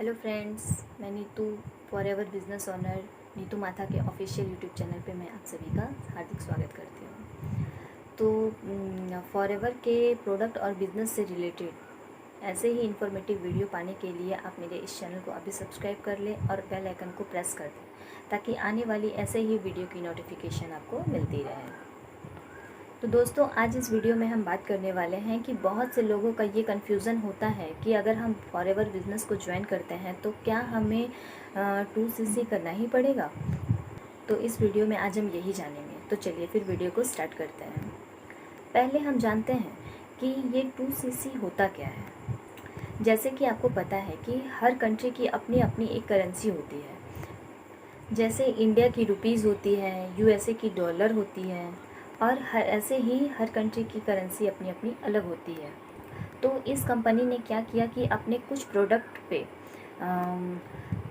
Hello friends, मैं Neetu forever business owner Neetu माथा के ऑफिशियल यूट्यूब चैनल पे मैं आप सभी का हार्दिक स्वागत करती हूँ। तो फॉरएवर के प्रोडक्ट और बिज़नेस से रिलेटेड ऐसे ही इन्फॉर्मेटिव वीडियो पाने के लिए आप मेरे इस चैनल को अभी सब्सक्राइब कर लें और बेल आइकन को प्रेस कर दें ताकि आने वाली ऐसे ही वीडियो की नोटिफिकेशन आपको मिलती रहे। तो दोस्तों, आज इस वीडियो में हम बात करने वाले हैं कि बहुत से लोगों का ये कन्फ्यूज़न होता है कि अगर हम फॉरएवर बिज़नेस को ज्वाइन करते हैं तो क्या हमें 2cc करना ही पड़ेगा। तो इस वीडियो में आज हम यही जानेंगे। तो चलिए फिर वीडियो को स्टार्ट करते हैं। पहले हम जानते हैं कि ये 2cc होता क्या है। जैसे कि आपको पता है कि हर कंट्री की अपनी अपनी एक करेंसी होती है। जैसे इंडिया की रुपीज़ होती है, यूएसए की डॉलर होती है और ऐसे ही हर कंट्री की करेंसी अपनी अपनी अलग होती है। तो इस कंपनी ने क्या किया कि अपने कुछ प्रोडक्ट पे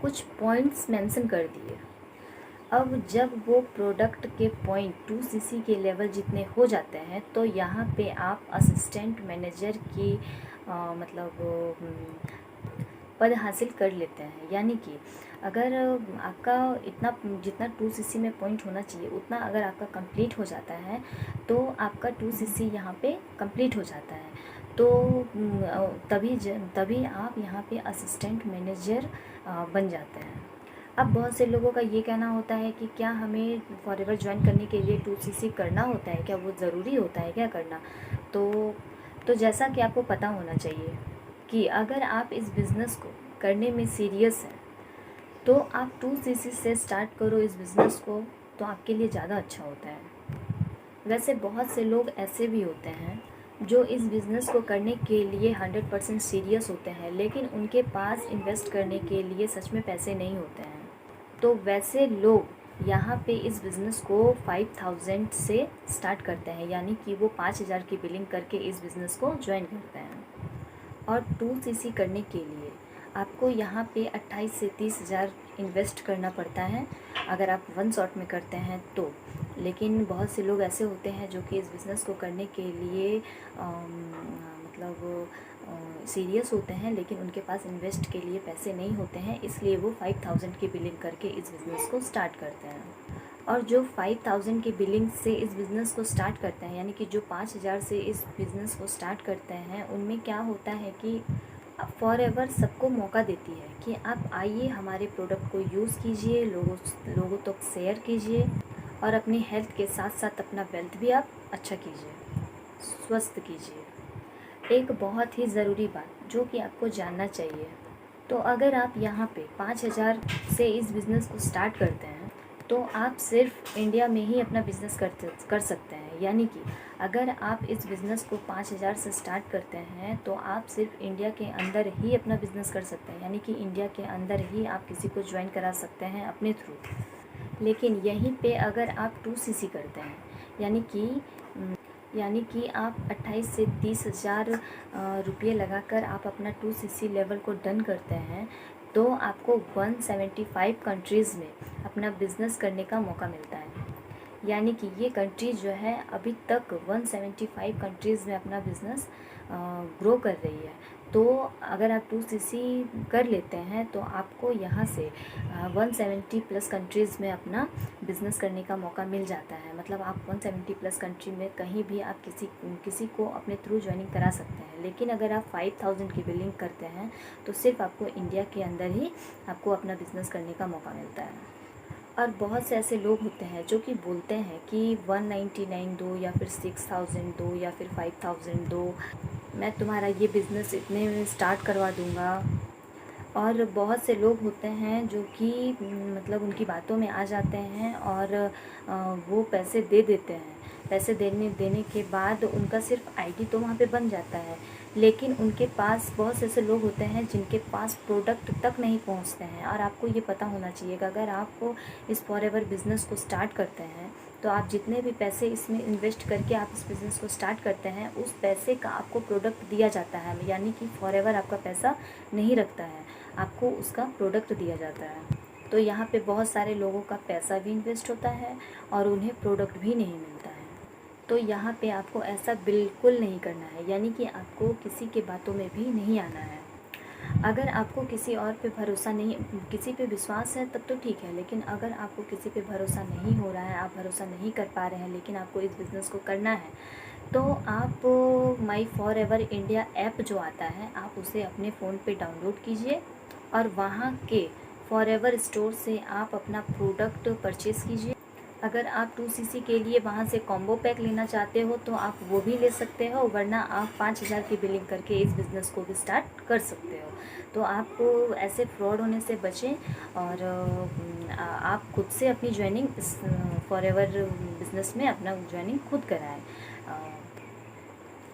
कुछ पॉइंट्स मेंशन कर दिए। अब जब वो प्रोडक्ट के पॉइंट 2cc के लेवल जितने हो जाते हैं तो यहाँ पे आप असिस्टेंट मैनेजर की पद हासिल कर लेते हैं। यानी कि अगर आपका इतना जितना 2cc में पॉइंट होना चाहिए उतना अगर आपका कंप्लीट हो जाता है तो आपका 2cc यहाँ पे कंप्लीट हो जाता है। तो तभी आप यहाँ पे असिस्टेंट मैनेजर बन जाते हैं। अब बहुत से लोगों का ये कहना होता है कि क्या हमें फॉरएवर ज्वाइन करने के लिए 2cc करना होता है, क्या वो ज़रूरी होता है क्या करना। तो जैसा कि आपको पता होना चाहिए कि अगर आप इस बिज़नेस को करने में सीरियस हैं तो आप 2cc से स्टार्ट करो इस बिज़नेस को, तो आपके लिए ज़्यादा अच्छा होता है। वैसे बहुत से लोग ऐसे भी होते हैं जो इस बिज़नेस को करने के लिए 100% सीरियस होते हैं, लेकिन उनके पास इन्वेस्ट करने के लिए सच में पैसे नहीं होते हैं। तो वैसे लोग यहाँ पे इस बिज़नेस को 5000 से स्टार्ट करते हैं, यानी कि वो 5000 की बिलिंग करके इस बिज़नेस को ज्वाइन करते हैं। और 2cc करने के लिए आपको यहाँ पे 28 से 30,000 इन्वेस्ट करना पड़ता है अगर आप वन शॉट में करते हैं तो। लेकिन बहुत से लोग ऐसे होते हैं जो कि इस बिज़नेस को करने के लिए सीरियस होते हैं, लेकिन उनके पास इन्वेस्ट के लिए पैसे नहीं होते हैं, इसलिए वो 5000 की बिलिंग करके इस बिज़नेस को स्टार्ट करते हैं। और जो 5000 की बिलिंग से इस बिज़नेस को स्टार्ट करते हैं, यानी कि जो 5000 से इस बिज़नेस को स्टार्ट करते हैं, उनमें क्या होता है कि फॉरएवर सबको मौका देती है कि आप आइए हमारे प्रोडक्ट को यूज़ कीजिए, लोगों तक शेयर कीजिए और अपनी हेल्थ के साथ साथ अपना वेल्थ भी आप अच्छा कीजिए, स्वस्थ कीजिए। एक बहुत ही ज़रूरी बात जो कि आपको जानना चाहिए, तो अगर आप यहाँ पे 5000 से इस बिज़नेस को स्टार्ट करते हैं तो आप सिर्फ इंडिया में ही अपना बिज़नेस कर सकते हैं। यानी कि अगर आप इस बिज़नेस को 5000 से स्टार्ट करते हैं तो आप सिर्फ इंडिया के अंदर ही अपना बिज़नेस कर सकते हैं, यानी कि इंडिया के अंदर ही आप किसी को ज्वाइन करा सकते हैं अपने थ्रू। लेकिन यहीं पे अगर आप 2cc करते हैं, यानी कि आप 28 से 30,000 रुपये लगाकर आप अपना 2cc लेवल को डन करते हैं तो आपको 175 कंट्रीज़ में अपना बिज़नेस करने का मौका मिलता है। यानी कि ये कंट्री जो है अभी तक 175 कंट्रीज़ में अपना बिज़नेस ग्रो कर रही है। तो अगर आप 2cc कर लेते हैं तो आपको यहाँ से 170 प्लस कंट्रीज़ में अपना बिज़नेस करने का मौका मिल जाता है। मतलब आप 170 प्लस कंट्री में कहीं भी आप किसी को अपने थ्रू ज्वाइनिंग करा सकते हैं। लेकिन अगर आप 5000 की बिलिंग करते हैं तो सिर्फ आपको इंडिया के अंदर ही आपको अपना बिज़नेस करने का मौका मिलता है। और बहुत से ऐसे लोग होते हैं जो कि बोलते हैं कि 199 दो या फिर 6000 दो या फिर 5000 दो, मैं तुम्हारा ये बिज़नेस इतने में स्टार्ट करवा दूँगा। और बहुत से लोग होते हैं जो कि उनकी बातों में आ जाते हैं और वो पैसे दे देते हैं। पैसे देने के बाद उनका सिर्फ आईडी तो वहाँ पे बन जाता है, लेकिन उनके पास बहुत से ऐसे लोग होते हैं जिनके पास प्रोडक्ट तक नहीं पहुँचते हैं। और आपको ये पता होना चाहिए कि अगर आप इस फॉरएवर बिज़नेस को स्टार्ट करते हैं तो आप जितने भी पैसे इसमें इन्वेस्ट करके आप इस बिज़नेस को स्टार्ट करते हैं उस पैसे का आपको प्रोडक्ट दिया जाता है। यानी कि फॉरएवर आपका पैसा नहीं रखता है, आपको उसका प्रोडक्ट दिया जाता है। तो यहाँ पे बहुत सारे लोगों का पैसा भी इन्वेस्ट होता है और उन्हें प्रोडक्ट भी नहीं मिलता है। तो यहाँ पे आपको ऐसा बिल्कुल नहीं करना है, यानी कि आपको किसी के बातों में भी नहीं आना है। अगर आपको किसी और पे भरोसा नहीं, किसी पे विश्वास है तब तो ठीक है, लेकिन अगर आपको किसी पे भरोसा नहीं हो रहा है, आप भरोसा नहीं कर पा रहे हैं, लेकिन आपको इस बिज़नेस को करना है, तो आप माई फॉर एवर इंडिया ऐप जो आता है, आप उसे अपने फ़ोन पे डाउनलोड कीजिए और वहाँ के फॉर एवर स्टोर से आप अपना प्रोडक्ट परचेज़ कीजिए। अगर आप 2cc के लिए वहाँ से कॉम्बो पैक लेना चाहते हो तो आप वो भी ले सकते हो, वरना आप 5,000 की बिलिंग करके इस बिज़नेस को भी स्टार्ट कर सकते हो। तो आपको ऐसे फ्रॉड होने से बचें और आप खुद से अपनी ज्वाइनिंग इस फॉर एवर बिज़नेस में अपना ज्वाइनिंग खुद कराएं।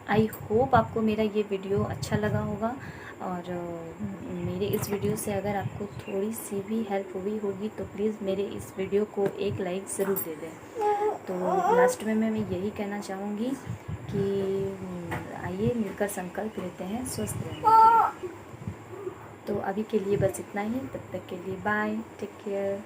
आई होप आपको मेरा ये वीडियो अच्छा लगा होगा और मेरे इस वीडियो से अगर आपको थोड़ी सी भी हेल्प हुई होगी तो प्लीज़ मेरे इस वीडियो को एक लाइक ज़रूर दे दें। तो लास्ट में मैं यही कहना चाहूँगी कि आइए मिलकर संकल्प लेते हैं स्वस्थ रहने के लिए। तो अभी के लिए बस इतना ही, तब तक के लिए बाय, टेक केयर।